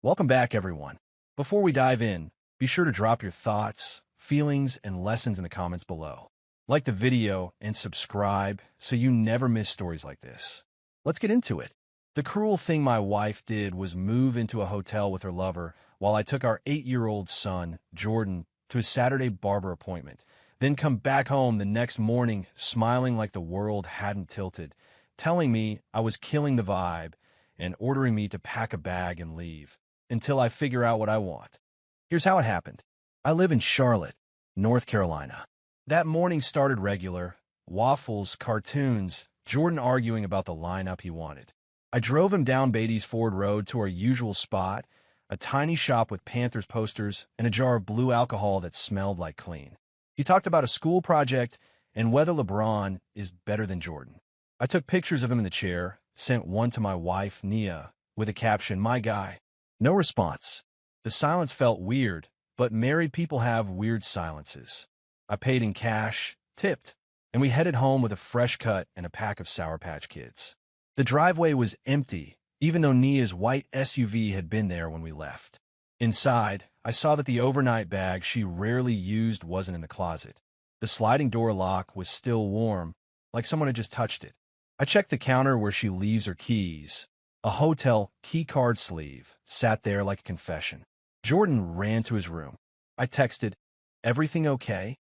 Welcome back, everyone. Before we dive in, be sure to drop your thoughts, feelings, and lessons in the comments below. Like the video and subscribe so you never miss stories like this. Let's get into it. The cruel thing my wife did was move into a hotel with her lover while I took our 8-year-old son, Jordan, to his Saturday barber appointment, then come back home the next morning smiling like the world hadn't tilted, telling me I was killing the vibe and ordering me to pack a bag and leave until I figure out what I want. Here's how it happened. I live in Charlotte, North Carolina. That morning started regular. Waffles, cartoons, Jordan arguing about the lineup he wanted. I drove him down Beatty's Ford Road to our usual spot, a tiny shop with Panthers posters and a jar of blue alcohol that smelled like clean. He talked about a school project and whether LeBron is better than Jordan. I took pictures of him in the chair, sent one to my wife, Nia, with a caption, "My guy." No response. The silence felt weird, but married people have weird silences. I paid in cash, tipped, and we headed home with a fresh cut and a pack of Sour Patch Kids. The driveway was empty, even though Nia's white SUV had been there when we left. Inside, I saw that the overnight bag she rarely used wasn't in the closet. The sliding door lock was still warm, like someone had just touched it. I checked the counter where she leaves her keys. A hotel key card sleeve sat there like a confession. Jordan ran to his room. I texted, "Everything okay?"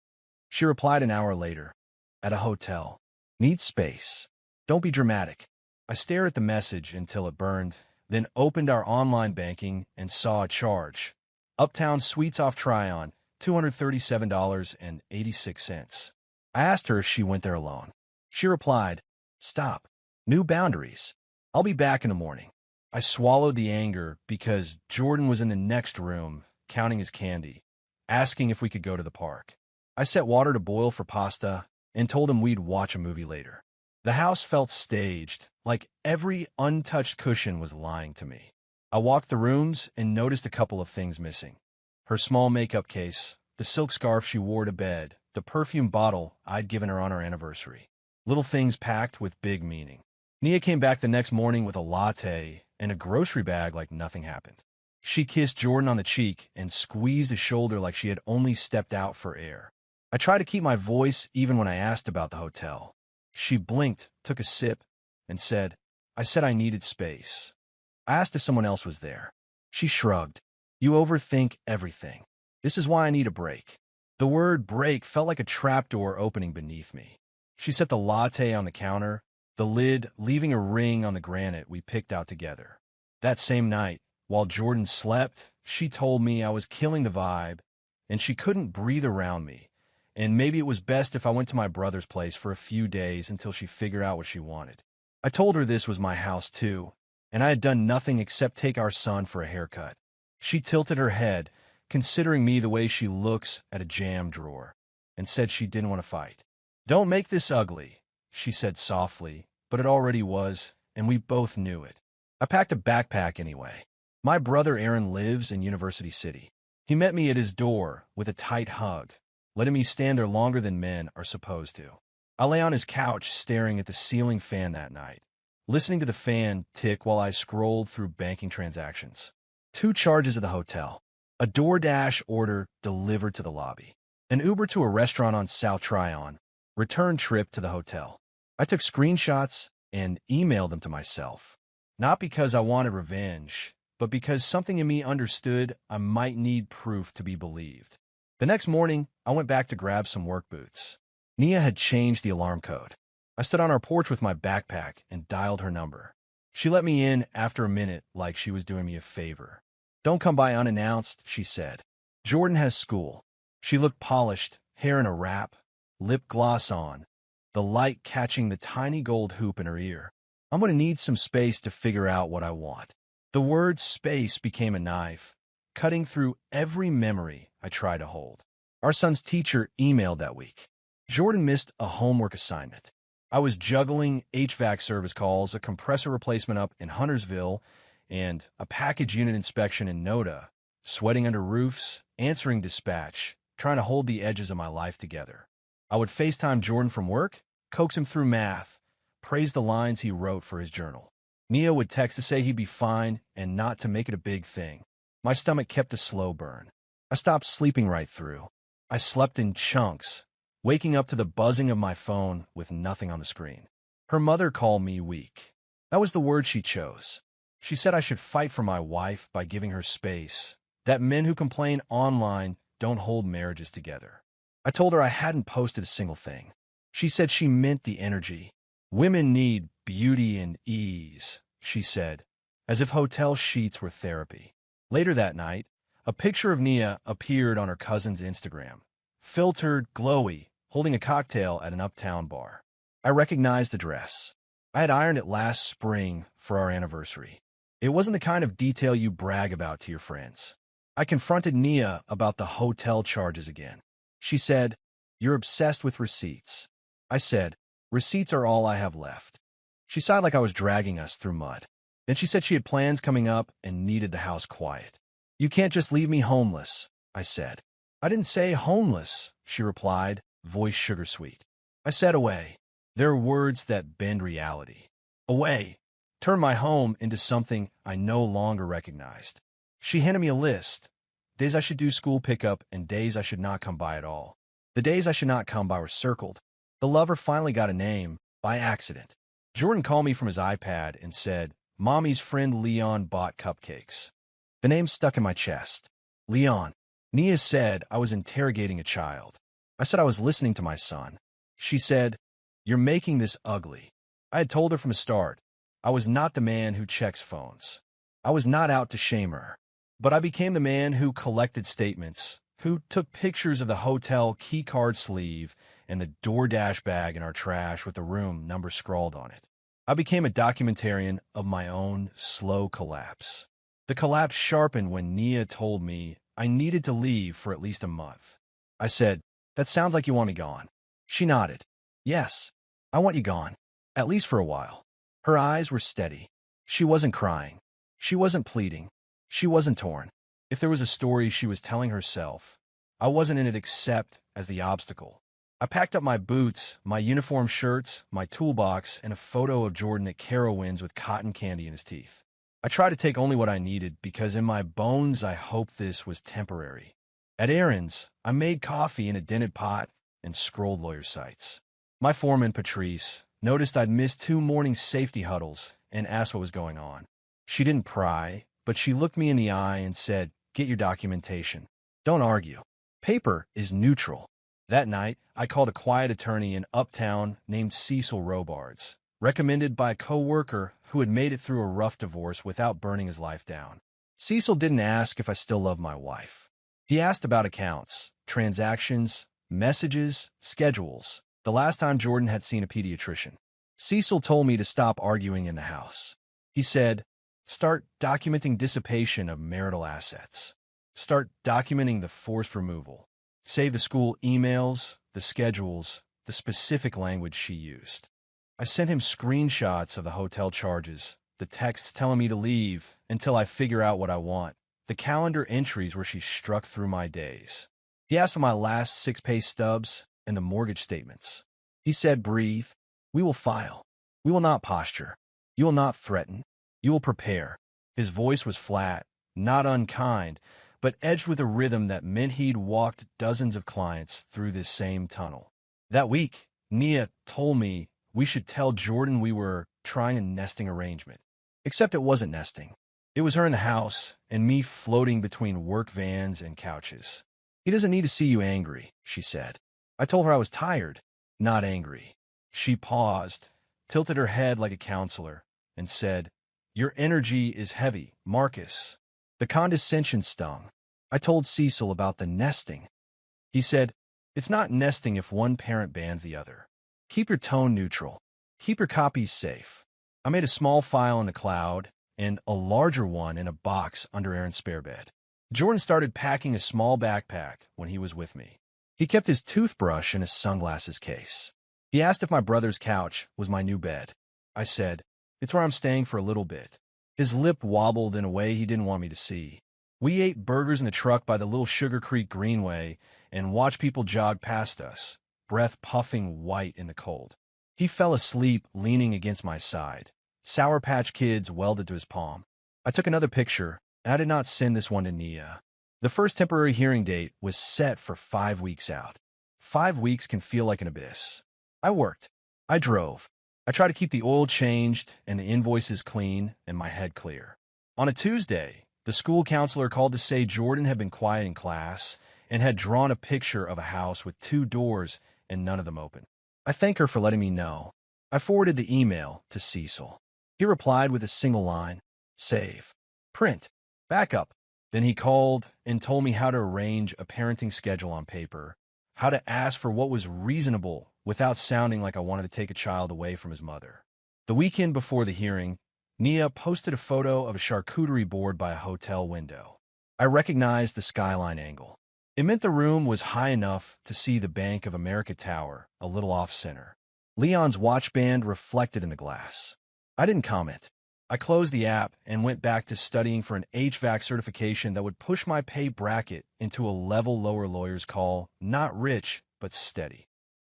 She replied an hour later, "At a hotel. Need space. Don't be dramatic." I stared at the message until it burned, then opened our online banking and saw a charge. Uptown Suites off Tryon, $237.86. I asked her if she went there alone. She replied, "Stop. New boundaries. I'll be back in the morning." I swallowed the anger because Jordan was in the next room, counting his candy, asking if we could go to the park. I set water to boil for pasta and told him we'd watch a movie later. The house felt staged, like every untouched cushion was lying to me. I walked the rooms and noticed a couple of things missing. Her small makeup case, the silk scarf she wore to bed, the perfume bottle I'd given her on our anniversary. Little things packed with big meaning. Nia came back the next morning with a latte and a grocery bag like nothing happened. She kissed Jordan on the cheek and squeezed his shoulder like she had only stepped out for air. I tried to keep my voice even when I asked about the hotel. She blinked, took a sip, and said, "I said I needed space." I asked if someone else was there. She shrugged. "You overthink everything. This is why I need a break." The word break felt like a trapdoor opening beneath me. She set the latte on the counter, the lid leaving a ring on the granite we picked out together. That same night, while Jordan slept, she told me I was killing the vibe, and she couldn't breathe around me, and maybe it was best if I went to my brother's place for a few days until she figured out what she wanted. I told her this was my house too, and I had done nothing except take our son for a haircut. She tilted her head, considering me the way she looks at a jam drawer, and said she didn't want to fight. "Don't make this ugly," she said softly, but it already was, and we both knew it. I packed a backpack anyway. My brother Aaron lives in University City. He met me at his door with a tight hug, letting me stand there longer than men are supposed to. I lay on his couch staring at the ceiling fan that night, listening to the fan tick while I scrolled through banking transactions. 2 charges at the hotel, a DoorDash order delivered to the lobby, an Uber to a restaurant on South Tryon, return trip to the hotel. I took screenshots and emailed them to myself, not because I wanted revenge, but because something in me understood I might need proof to be believed. The next morning, I went back to grab some work boots. Nia had changed the alarm code. I stood on our porch with my backpack and dialed her number. She let me in after a minute like she was doing me a favor. "Don't come by unannounced," she said. "Jordan has school." She looked polished, hair in a wrap, lip gloss on, the light catching the tiny gold hoop in her ear. "I'm going to need some space to figure out what I want." The word space became a knife, cutting through every memory I tried to hold. Our son's teacher emailed that week. Jordan missed a homework assignment. I was juggling HVAC service calls, a compressor replacement up in Huntersville, and a package unit inspection in Noda, sweating under roofs, answering dispatch, trying to hold the edges of my life together. I would FaceTime Jordan from work, coax him through math, praise the lines he wrote for his journal. Nia would text to say he'd be fine and not to make it a big thing. My stomach kept a slow burn. I stopped sleeping right through. I slept in chunks, waking up to the buzzing of my phone with nothing on the screen. Her mother called me weak. That was the word she chose. She said I should fight for my wife by giving her space, that men who complain online don't hold marriages together. I told her I hadn't posted a single thing. She said she meant the energy. Women need beauty and ease, she said, as if hotel sheets were therapy. Later that night, a picture of Nia appeared on her cousin's Instagram, filtered, glowy, holding a cocktail at an uptown bar. I recognized the dress. I had ironed it last spring for our anniversary. It wasn't the kind of detail you brag about to your friends. I confronted Nia about the hotel charges again. She said, "You're obsessed with receipts." I said, "Receipts are all I have left." She sighed like I was dragging us through mud. Then she said she had plans coming up and needed the house quiet. "You can't just leave me homeless," I said. "I didn't say homeless," she replied, voice sugar sweet. I said away. There are words that bend reality. Away. Turn my home into something I no longer recognized. She handed me a list. Days I should do school pickup and days I should not come by at all. The days I should not come by were circled. The lover finally got a name, by accident. Jordan called me from his iPad and said, "Mommy's friend Leon bought cupcakes." The name stuck in my chest. Leon. Nia said I was interrogating a child. I said I was listening to my son. She said, "You're making this ugly." I had told her from the start, I was not the man who checks phones. I was not out to shame her. But I became the man who collected statements, who took pictures of the hotel keycard sleeve and the DoorDash bag in our trash with the room number scrawled on it. I became a documentarian of my own slow collapse. The collapse sharpened when Nia told me I needed to leave for at least a month. I said, "That sounds like you want me gone." She nodded. "Yes, I want you gone, at least for a while." Her eyes were steady. She wasn't crying. She wasn't pleading. She wasn't torn. If there was a story she was telling herself, I wasn't in it except as the obstacle. I packed up my boots, my uniform shirts, my toolbox, and a photo of Jordan at Carowinds with cotton candy in his teeth. I tried to take only what I needed because in my bones I hoped this was temporary. At errands, I made coffee in a dented pot and scrolled lawyer sites. My foreman, Patrice, noticed I'd missed 2 morning safety huddles and asked what was going on. She didn't pry, but she looked me in the eye and said, "Get your documentation. Don't argue. Paper is neutral." That night, I called a quiet attorney in Uptown named Cecil Robards, recommended by a co-worker who had made it through a rough divorce without burning his life down. Cecil didn't ask if I still loved my wife. He asked about accounts, transactions, messages, schedules, the last time Jordan had seen a pediatrician. Cecil told me to stop arguing in the house. He said, "Start documenting dissipation of marital assets. Start documenting the forced removal. Save the school emails, the schedules, the specific language she used." I sent him screenshots of the hotel charges, the texts telling me to leave until I figure out what I want, the calendar entries where she struck through my days. He asked for my last 6 pay stubs and the mortgage statements. He said, "Breathe. We will file. We will not posture. You will not threaten. You will prepare." His voice was flat, not unkind, but edged with a rhythm that meant he'd walked dozens of clients through this same tunnel. That week, Nia told me we should tell Jordan we were trying a nesting arrangement. Except it wasn't nesting. It was her in the house and me floating between work vans and couches. "He doesn't need to see you angry," she said. I told her I was tired, not angry. She paused, tilted her head like a counselor, and said, "Your energy is heavy, Marcus." The condescension stung. I told Cecil about the nesting. He said, "It's not nesting if one parent bans the other. Keep your tone neutral. Keep your copies safe." I made a small file in the cloud and a larger one in a box under Aaron's spare bed. Jordan started packing a small backpack when he was with me. He kept his toothbrush in his sunglasses case. He asked if my brother's couch was my new bed. I said, "It's where I'm staying for a little bit." His lip wobbled in a way he didn't want me to see. We ate burgers in the truck by the Little Sugar Creek Greenway and watched people jog past us, breath puffing white in the cold. He fell asleep leaning against my side, Sour Patch Kids welded to his palm. I took another picture, and I did not send this one to Nia. The first temporary hearing date was set for 5 weeks out. 5 weeks can feel like an abyss. I worked. I drove. I tried to keep the oil changed and the invoices clean and my head clear. On a Tuesday, the school counselor called to say Jordan had been quiet in class and had drawn a picture of a house with 2 doors and none of them open. I thank her for letting me know. I forwarded the email to Cecil. He replied with a single line, "Save. Print. Backup." Then he called and told me how to arrange a parenting schedule on paper, how to ask for what was reasonable without sounding like I wanted to take a child away from his mother. The weekend before the hearing, Nia posted a photo of a charcuterie board by a hotel window. I recognized the skyline angle. It meant the room was high enough to see the Bank of America Tower, a little off-center. Leon's watch band reflected in the glass. I didn't comment. I closed the app and went back to studying for an HVAC certification that would push my pay bracket into a level lower lawyers call not rich, but steady.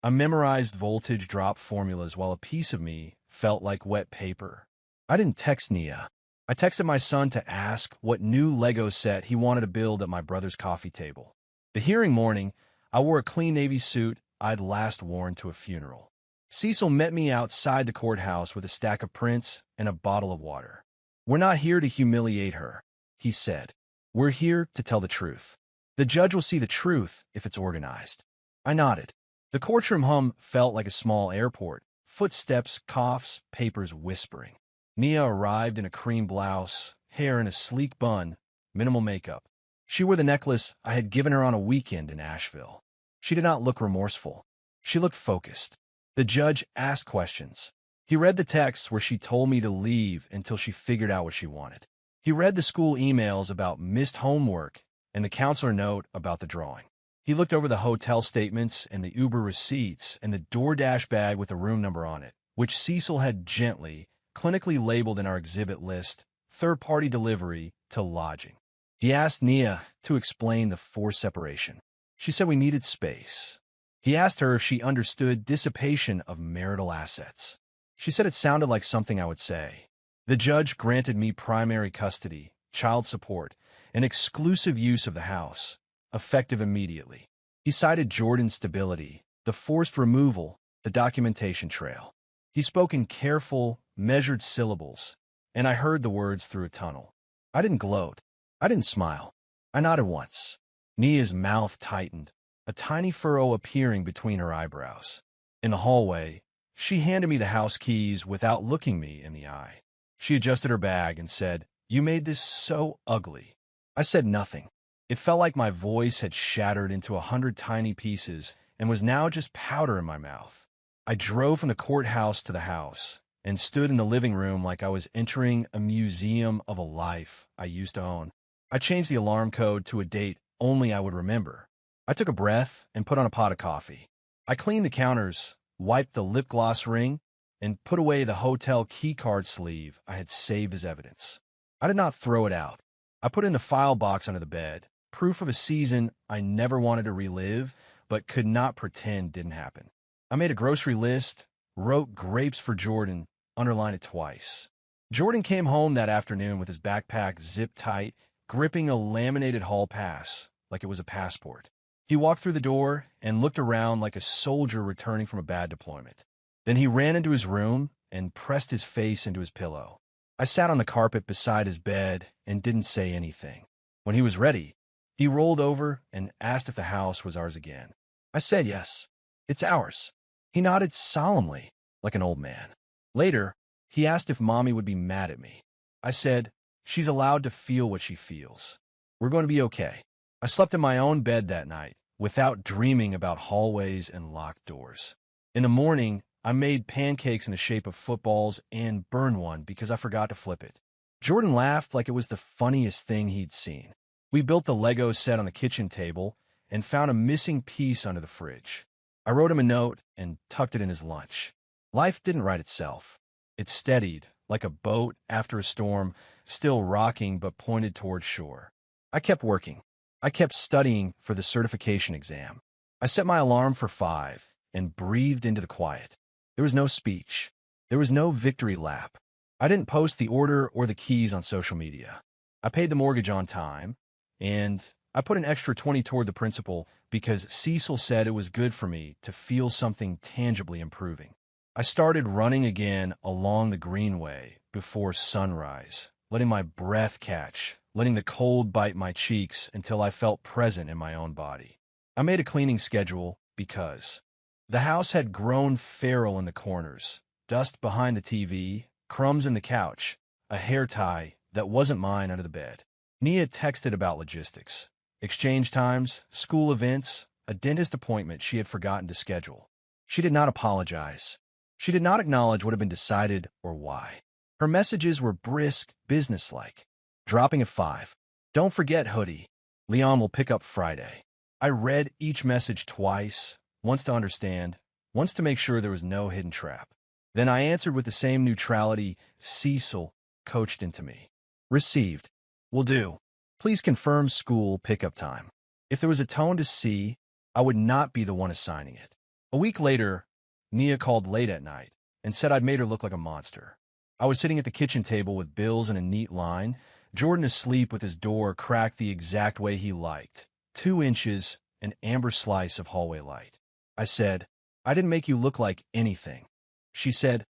I memorized voltage drop formulas while a piece of me felt like wet paper. I didn't text Nia. I texted my son to ask what new Lego set he wanted to build at my brother's coffee table. The hearing morning, I wore a clean navy suit I'd last worn to a funeral. Cecil met me outside the courthouse with a stack of prints and a bottle of water. "We're not here to humiliate her," he said. "We're here to tell the truth. The judge will see the truth if it's organized." I nodded. The courtroom hum felt like a small airport. Footsteps, coughs, papers whispering. Nia arrived in a cream blouse, hair in a sleek bun, minimal makeup. She wore the necklace I had given her on a weekend in Asheville. She did not look remorseful. She looked focused. The judge asked questions. He read the text where she told me to leave until she figured out what she wanted. He read the school emails about missed homework and the counselor note about the drawing. He looked over the hotel statements and the Uber receipts and the DoorDash bag with the room number on it, which Cecil had gently, clinically labeled in our exhibit list, third-party delivery to lodging. He asked Nia to explain the forced separation. She said we needed space. He asked her if she understood dissipation of marital assets. She said it sounded like something I would say. The judge granted me primary custody, child support, and exclusive use of the house, effective immediately. He cited Jordan's stability, the forced removal, the documentation trail. He spoke in careful, measured syllables, and I heard the words through a tunnel. I didn't gloat. I didn't smile. I nodded once. Nia's mouth tightened, a tiny furrow appearing between her eyebrows. In the hallway, she handed me the house keys without looking me in the eye. She adjusted her bag and said, "You made this so ugly." I said nothing. It felt like my voice had shattered into 100 tiny pieces and was now just powder in my mouth. I drove from the courthouse to the house and stood in the living room like I was entering a museum of a life I used to own. I changed the alarm code to a date only I would remember. I took a breath and put on a pot of coffee. I cleaned the counters, wiped the lip gloss ring, and put away the hotel keycard sleeve I had saved as evidence. I did not throw it out. I put it in the file box under the bed, proof of a season I never wanted to relive, but could not pretend didn't happen. I made a grocery list, wrote grapes for Jordan, underlined it twice. Jordan came home that afternoon with his backpack zipped tight, gripping a laminated hall pass like it was a passport. He walked through the door and looked around like a soldier returning from a bad deployment. Then he ran into his room and pressed his face into his pillow. I sat on the carpet beside his bed and didn't say anything. When he was ready, he rolled over and asked if the house was ours again. I said yes. "It's ours." He nodded solemnly, like an old man. Later, he asked if Mommy would be mad at me. I said, "She's allowed to feel what she feels. We're going to be okay." I slept in my own bed that night, without dreaming about hallways and locked doors. In the morning, I made pancakes in the shape of footballs and burned one because I forgot to flip it. Jordan laughed like it was the funniest thing he'd seen. We built the Lego set on the kitchen table and found a missing piece under the fridge. I wrote him a note and tucked it in his lunch. Life didn't right itself. It steadied, like a boat after a storm, still rocking but pointed toward shore. I kept working. I kept studying for the certification exam. I set my alarm for 5 and breathed into the quiet. There was no speech. There was no victory lap. I didn't post the order or the keys on social media. I paid the mortgage on time, and I put an extra 20 toward the principal because Cecil said it was good for me to feel something tangibly improving. I started running again along the greenway before sunrise, letting my breath catch, letting the cold bite my cheeks until I felt present in my own body. I made a cleaning schedule because the house had grown feral in the corners, dust behind the TV, crumbs in the couch, a hair tie that wasn't mine under the bed. Nia texted about logistics, exchange times, school events, a dentist appointment she had forgotten to schedule. She did not apologize. She did not acknowledge what had been decided or why. Her messages were brisk, businesslike. Dropping at 5. Don't forget, hoodie. Leon will pick up Friday. I read each message twice, once to understand, once to make sure there was no hidden trap. Then I answered with the same neutrality Cecil coached into me. Received. Will do. Please confirm school pickup time. If there was a tone to see, I would not be the one assigning it. A week later, Nia called late at night and said I'd made her look like a monster. I was sitting at the kitchen table with bills in a neat line, Jordan asleep with his door cracked the exact way he liked, 2 inches, an amber slice of hallway light. I said, I didn't make you look like anything. She said,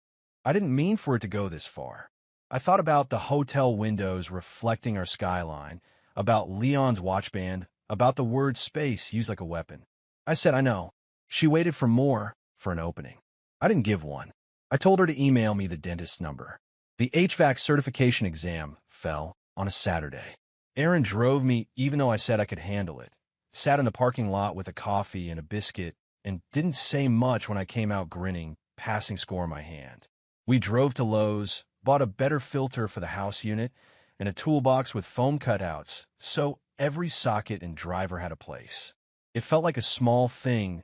I didn't mean for it to go this far. I thought about the hotel windows reflecting our skyline, about Leon's watch band, about the word space used like a weapon. I said, I know. She waited for more, for an opening. I didn't give one. I told her to email me the dentist's number. The HVAC certification exam fell on a Saturday. Aaron drove me even though I said I could handle it, sat in the parking lot with a coffee and a biscuit, and didn't say much when I came out grinning, passing score in my hand. We drove to Lowe's, bought a better filter for the house unit, and a toolbox with foam cutouts, so every socket and driver had a place. It felt like a small thing,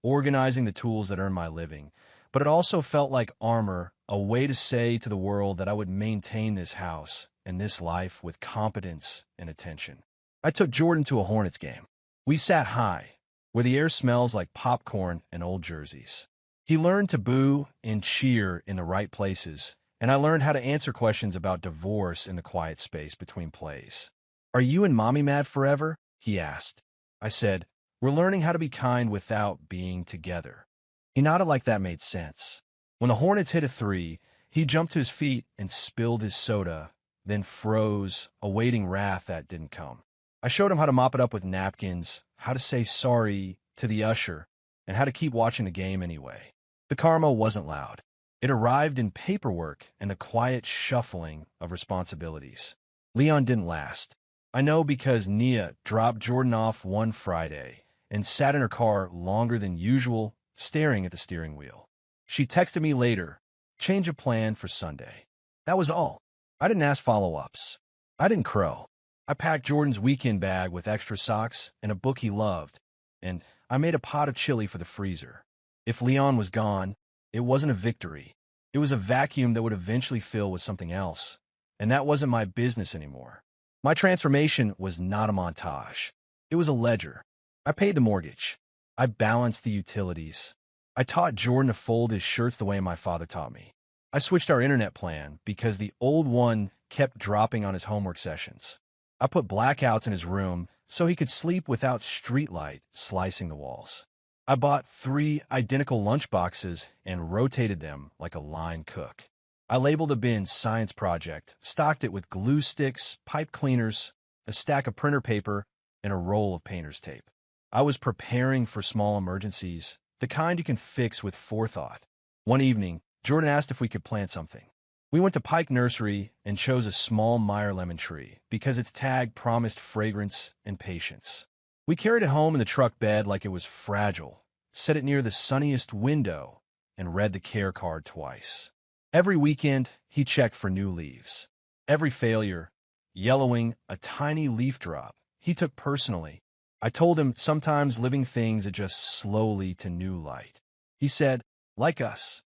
organizing the tools that earn my living, but it also felt like armor, a way to say to the world that I would maintain this house and this life with competence and attention. I took Jordan to a Hornets game. We sat high, where the air smells like popcorn and old jerseys. He learned to boo and cheer in the right places, and I learned how to answer questions about divorce in the quiet space between plays. Are you and Mommy mad forever? He asked. I said, we're learning how to be kind without being together. He nodded like that made sense. When the Hornets hit a 3, he jumped to his feet and spilled his soda, then froze, awaiting wrath that didn't come. I showed him how to mop it up with napkins, how to say sorry to the usher, and how to keep watching the game anyway. The karma wasn't loud. It arrived in paperwork and the quiet shuffling of responsibilities. Leon didn't last. I know because Nia dropped Jordan off one Friday and sat in her car longer than usual, staring at the steering wheel. She texted me later, change of plan for Sunday. That was all. I didn't ask follow-ups. I didn't crow. I packed Jordan's weekend bag with extra socks and a book he loved, and I made a pot of chili for the freezer. If Leon was gone, it wasn't a victory. It was a vacuum that would eventually fill with something else, and that wasn't my business anymore. My transformation was not a montage. It was a ledger. I paid the mortgage. I balanced the utilities. I taught Jordan to fold his shirts the way my father taught me. I switched our internet plan because the old one kept dropping on his homework sessions. I put blackouts in his room so he could sleep without streetlight slicing the walls. I bought 3 identical lunchboxes and rotated them like a line cook. I labeled the bin Science Project, stocked it with glue sticks, pipe cleaners, a stack of printer paper, and a roll of painter's tape. I was preparing for small emergencies, the kind you can fix with forethought. One evening, Jordan asked if we could plant something. We went to Pike Nursery and chose a small Meyer lemon tree because its tag promised fragrance and patience. We carried it home in the truck bed like it was fragile, set it near the sunniest window, and read the care card twice. Every weekend, he checked for new leaves. Every failure, yellowing, a tiny leaf drop, he took personally. I told him sometimes living things adjust slowly to new light. He said, like us.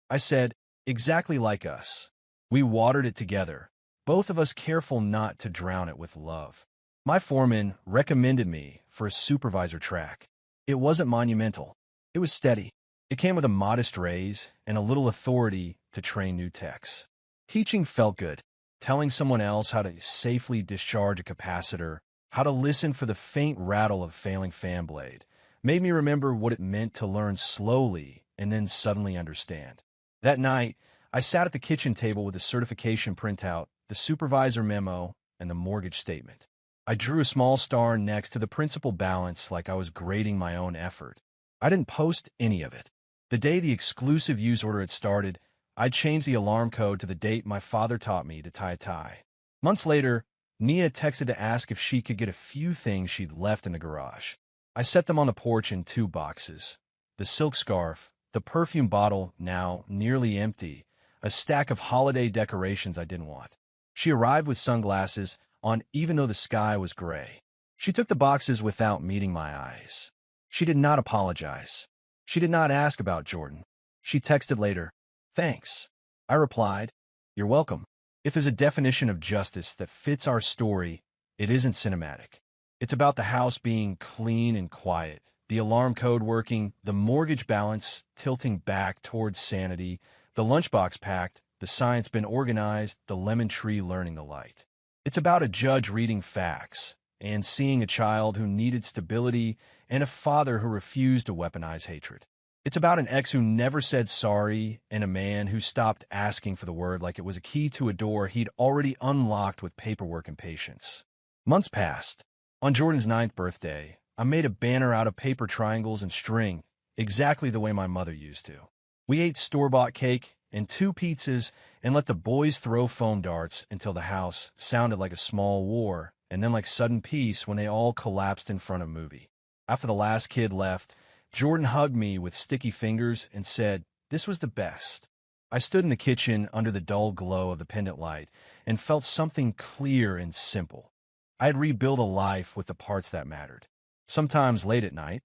I said, exactly like us. We watered it together, both of us careful not to drown it with love. My foreman recommended me for a supervisor track. It wasn't monumental. It was steady. It came with a modest raise and a little authority to train new techs. Teaching felt good. Telling someone else how to safely discharge a capacitor, how to listen for the faint rattle of a failing fan blade, made me remember what it meant to learn slowly and then suddenly understand. That night, I sat at the kitchen table with the certification printout, the supervisor memo, and the mortgage statement. I drew a small star next to the principal balance like I was grading my own effort. I didn't post any of it. The day the exclusive use order had started, I'd changed the alarm code to the date my father taught me to tie a tie. Months later, Nia texted to ask if she could get a few things she'd left in the garage. I set them on the porch in 2 boxes. The silk scarf, the perfume bottle now nearly empty, a stack of holiday decorations I didn't want. She arrived with sunglasses on even though the sky was gray. She took the boxes without meeting my eyes. She did not apologize. She did not ask about Jordan. She texted later, "Thanks." I replied, "You're welcome." If there's a definition of justice that fits our story, it isn't cinematic. It's about the house being clean and quiet, the alarm code working, the mortgage balance tilting back towards sanity, the lunchbox packed, the science bin organized, the lemon tree learning the light. It's about a judge reading facts and seeing a child who needed stability and a father who refused to weaponize hatred. It's about an ex who never said sorry and a man who stopped asking for the word like it was a key to a door he'd already unlocked with paperwork and patience. Months passed. On Jordan's 9th birthday, I made a banner out of paper triangles and string, exactly the way my mother used to. We ate store-bought cake and 2 pizzas and let the boys throw foam darts until the house sounded like a small war and then like sudden peace when they all collapsed in front of a movie. After the last kid left, Jordan hugged me with sticky fingers and said, "This was the best." I stood in the kitchen under the dull glow of the pendant light and felt something clear and simple. I had rebuilt a life with the parts that mattered. Sometimes late at night,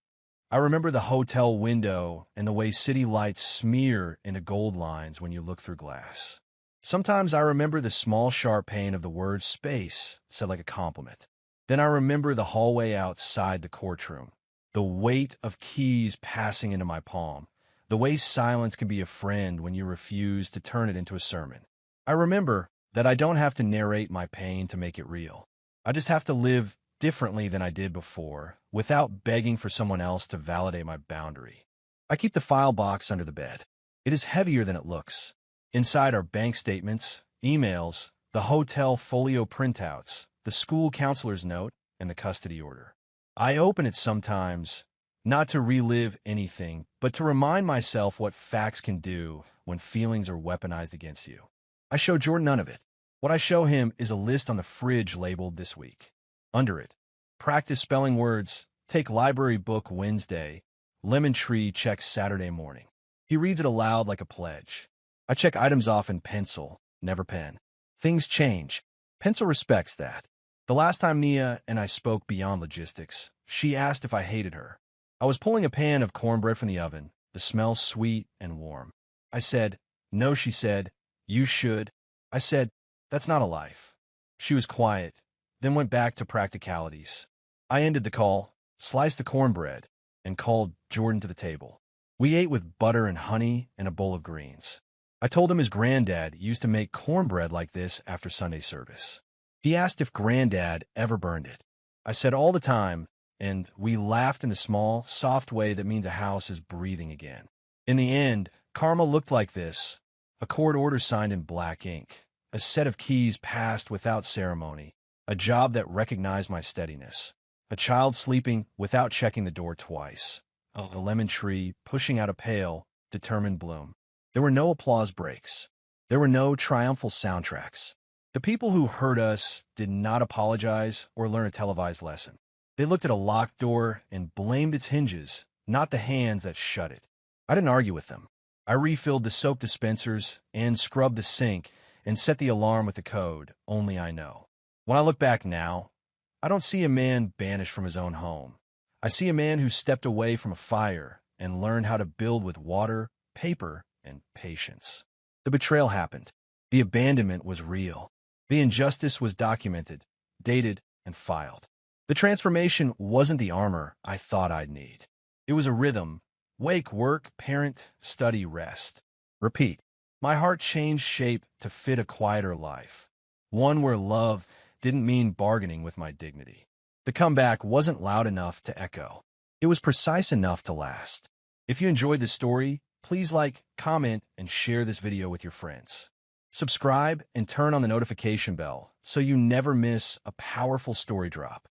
I remember the hotel window and the way city lights smear into gold lines when you look through glass. Sometimes I remember the small sharp pain of the word space said like a compliment. Then I remember the hallway outside the courtroom, the weight of keys passing into my palm, the way silence can be a friend when you refuse to turn it into a sermon. I remember that I don't have to narrate my pain to make it real. I just have to live differently than I did before, without begging for someone else to validate my boundary. I keep the file box under the bed. It is heavier than it looks. Inside are bank statements, emails, the hotel folio printouts, the school counselor's note, and the custody order. I open it sometimes, not to relive anything, but to remind myself what facts can do when feelings are weaponized against you. I show Jordan none of it. What I show him is a list on the fridge labeled "this week." Under it, practice spelling words, take library book Wednesday, lemon tree checks Saturday morning. He reads it aloud like a pledge. I check items off in pencil, never pen. Things change. Pencil respects that. The last time Nia and I spoke beyond logistics, she asked if I hated her. I was pulling a pan of cornbread from the oven, the smell sweet and warm. I said, "No," she said, "You should." I said, "That's not a life." She was quiet, then went back to practicalities. I ended the call, sliced the cornbread, and called Jordan to the table. We ate with butter and honey and a bowl of greens. I told him his granddad used to make cornbread like this after Sunday service. He asked if Granddad ever burned it. I said all the time, and we laughed in the small, soft way that means a house is breathing again. In the end, karma looked like this: a court order signed in black ink, a set of keys passed without ceremony, a job that recognized my steadiness, a child sleeping without checking the door twice, a lemon tree pushing out a pale, determined bloom. There were no applause breaks. There were no triumphal soundtracks. The people who hurt us did not apologize or learn a televised lesson. They looked at a locked door and blamed its hinges, not the hands that shut it. I didn't argue with them. I refilled the soap dispensers and scrubbed the sink and set the alarm with the code, only I know. When I look back now, I don't see a man banished from his own home. I see a man who stepped away from a fire and learned how to build with water, paper, and patience. The betrayal happened. The abandonment was real. The injustice was documented, dated, and filed. The transformation wasn't the armor I thought I'd need. It was a rhythm: wake, work, parent, study, rest. Repeat. My heart changed shape to fit a quieter life, one where love didn't mean bargaining with my dignity. The comeback wasn't loud enough to echo. It was precise enough to last. If you enjoyed this story, please like, comment, and share this video with your friends. Subscribe and turn on the notification bell so you never miss a powerful story drop.